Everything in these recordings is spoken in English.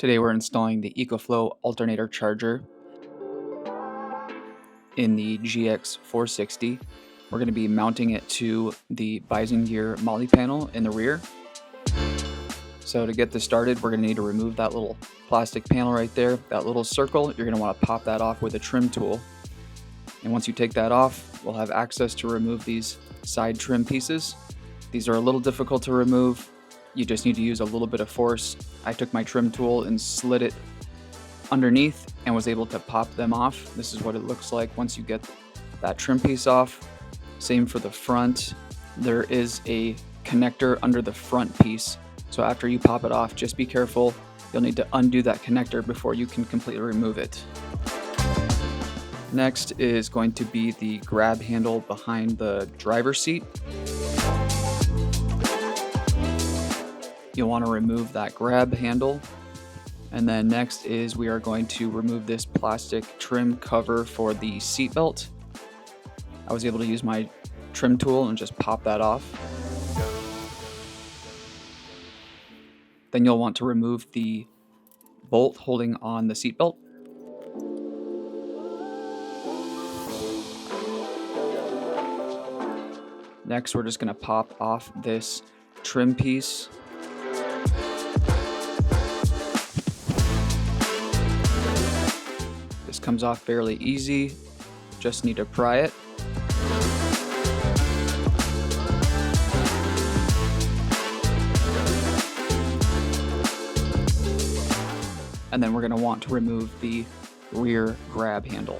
Today we're installing the EcoFlow Alternator charger in the GX460. We're going to be mounting it to the Bison gear Molle panel in the rear. So to get this started, we're going to need to remove that little plastic panel right there, that little circle. You're going to want to pop that off with a trim tool. And once you take that off, we'll have access to remove these side trim pieces. These are a little difficult to remove. You just need to use a little bit of force. I took my trim tool and slid it underneath and was able to pop them off. This is what it looks like once you get that trim piece off. Same for the front. There is a connector under the front piece. So after you pop it off, just be careful. You'll need to undo that connector before you can completely remove it. Next is going to be the grab handle behind the driver's seat. You'll want to remove that grab handle. And then next is we are going to remove this plastic trim cover for the seat belt. I was able to use my trim tool and just pop that off. Then you'll want to remove the bolt holding on the seat belt. Next, we're just going to pop off this trim piece. This comes off fairly easy, just need to pry it. And then we're going to want to remove the rear grab handle.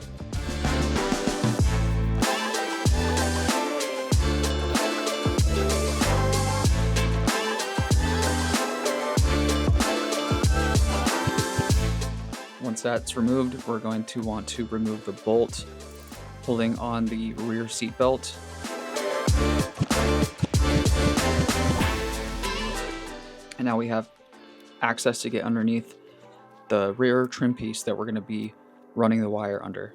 Once that's removed, we're going to want to remove the bolt holding on the rear seat belt. And now we have access to get underneath the rear trim piece that we're going to be running the wire under.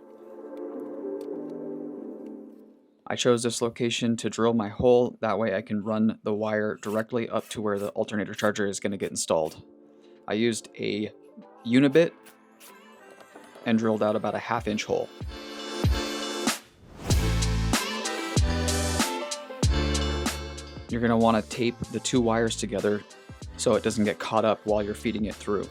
I chose this location to drill my hole, that way I can run the wire directly up to where the alternator charger is going to get installed. I used a unibit and drilled out about a 1/2 inch hole. You're going to want to tape the two wires together so it doesn't get caught up while you're feeding it through.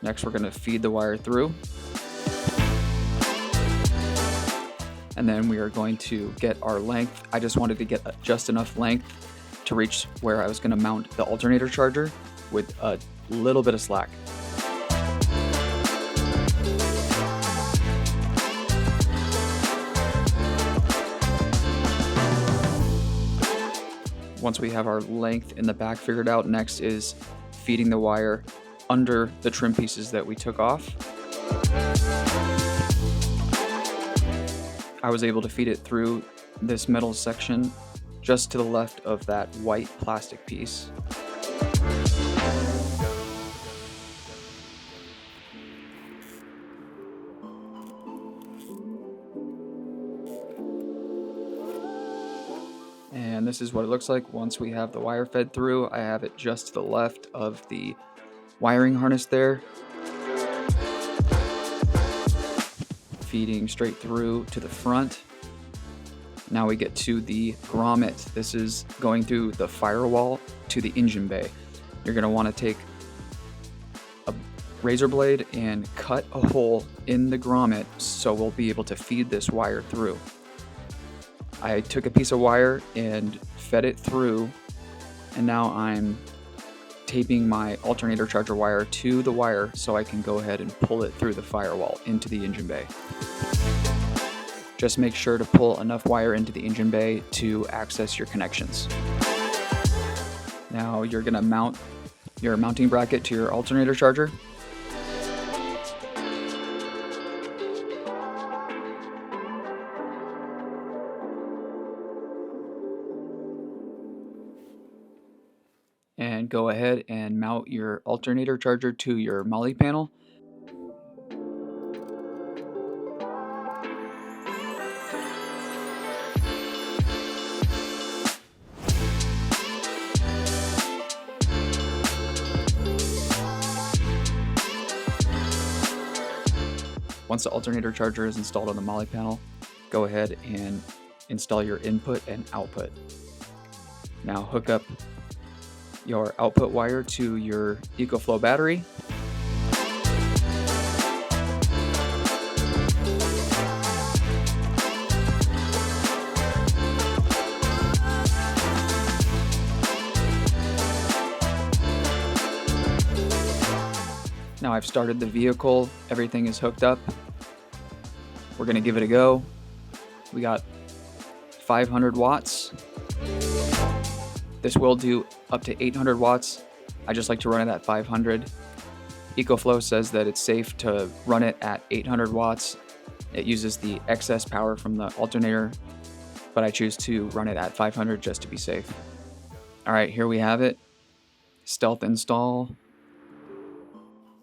Next, we're going to feed the wire through. And then we are going to get our length. I just wanted to get just enough length to reach where I was going to mount the alternator charger with a little bit of slack. Once we have our length in the back figured out, next is feeding the wire under the trim pieces that we took off. I was able to feed it through this metal section just to the left of that white plastic piece. And this is what it looks like once we have the wire fed through. I have it just to the left of the wiring harness there, feeding straight through to the front. Now we get to the grommet. This is going through the firewall to the engine bay. You're going to want to take a razor blade and cut a hole in the grommet so we'll be able to feed this wire through. I took a piece of wire and fed it through, and now I'm taping my alternator charger wire to the wire so I can go ahead and pull it through the firewall into the engine bay. Just make sure to pull enough wire into the engine bay to access your connections. Now you're going to mount your mounting bracket to your alternator charger. And go ahead and mount your alternator charger to your Molle panel. Once the alternator charger is installed on the Molle panel, go ahead and install your input and output. Now hook up your output wire to your EcoFlow battery. Now I've started the vehicle, everything is hooked up. We're gonna give it a go. We got 500 watts. This will do up to 800 watts. I just like to run it at 500. EcoFlow says that it's safe to run it at 800 watts. It uses the excess power from the alternator, but I choose to run it at 500 just to be safe. All right, here we have it. Stealth install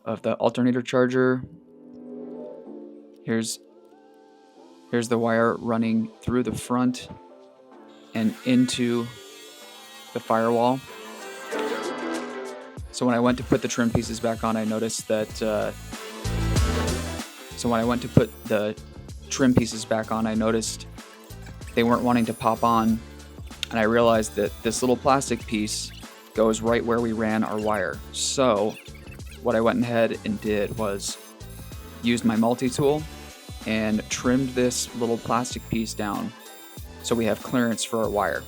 of the alternator charger. Here's the wire running through the front and into the firewall. So when I went to put the trim pieces back on, I noticed that they weren't wanting to pop on, and I realized that this little plastic piece goes right where we ran our wire. So what I went ahead and did was used my multi-tool and trimmed this little plastic piece down so we have clearance for our wire.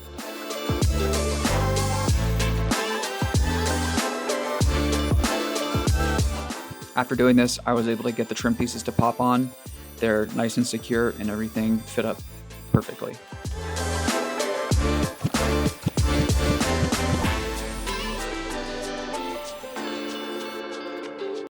After doing this, I was able to get the trim pieces to pop on. They're nice and secure and everything fit up perfectly.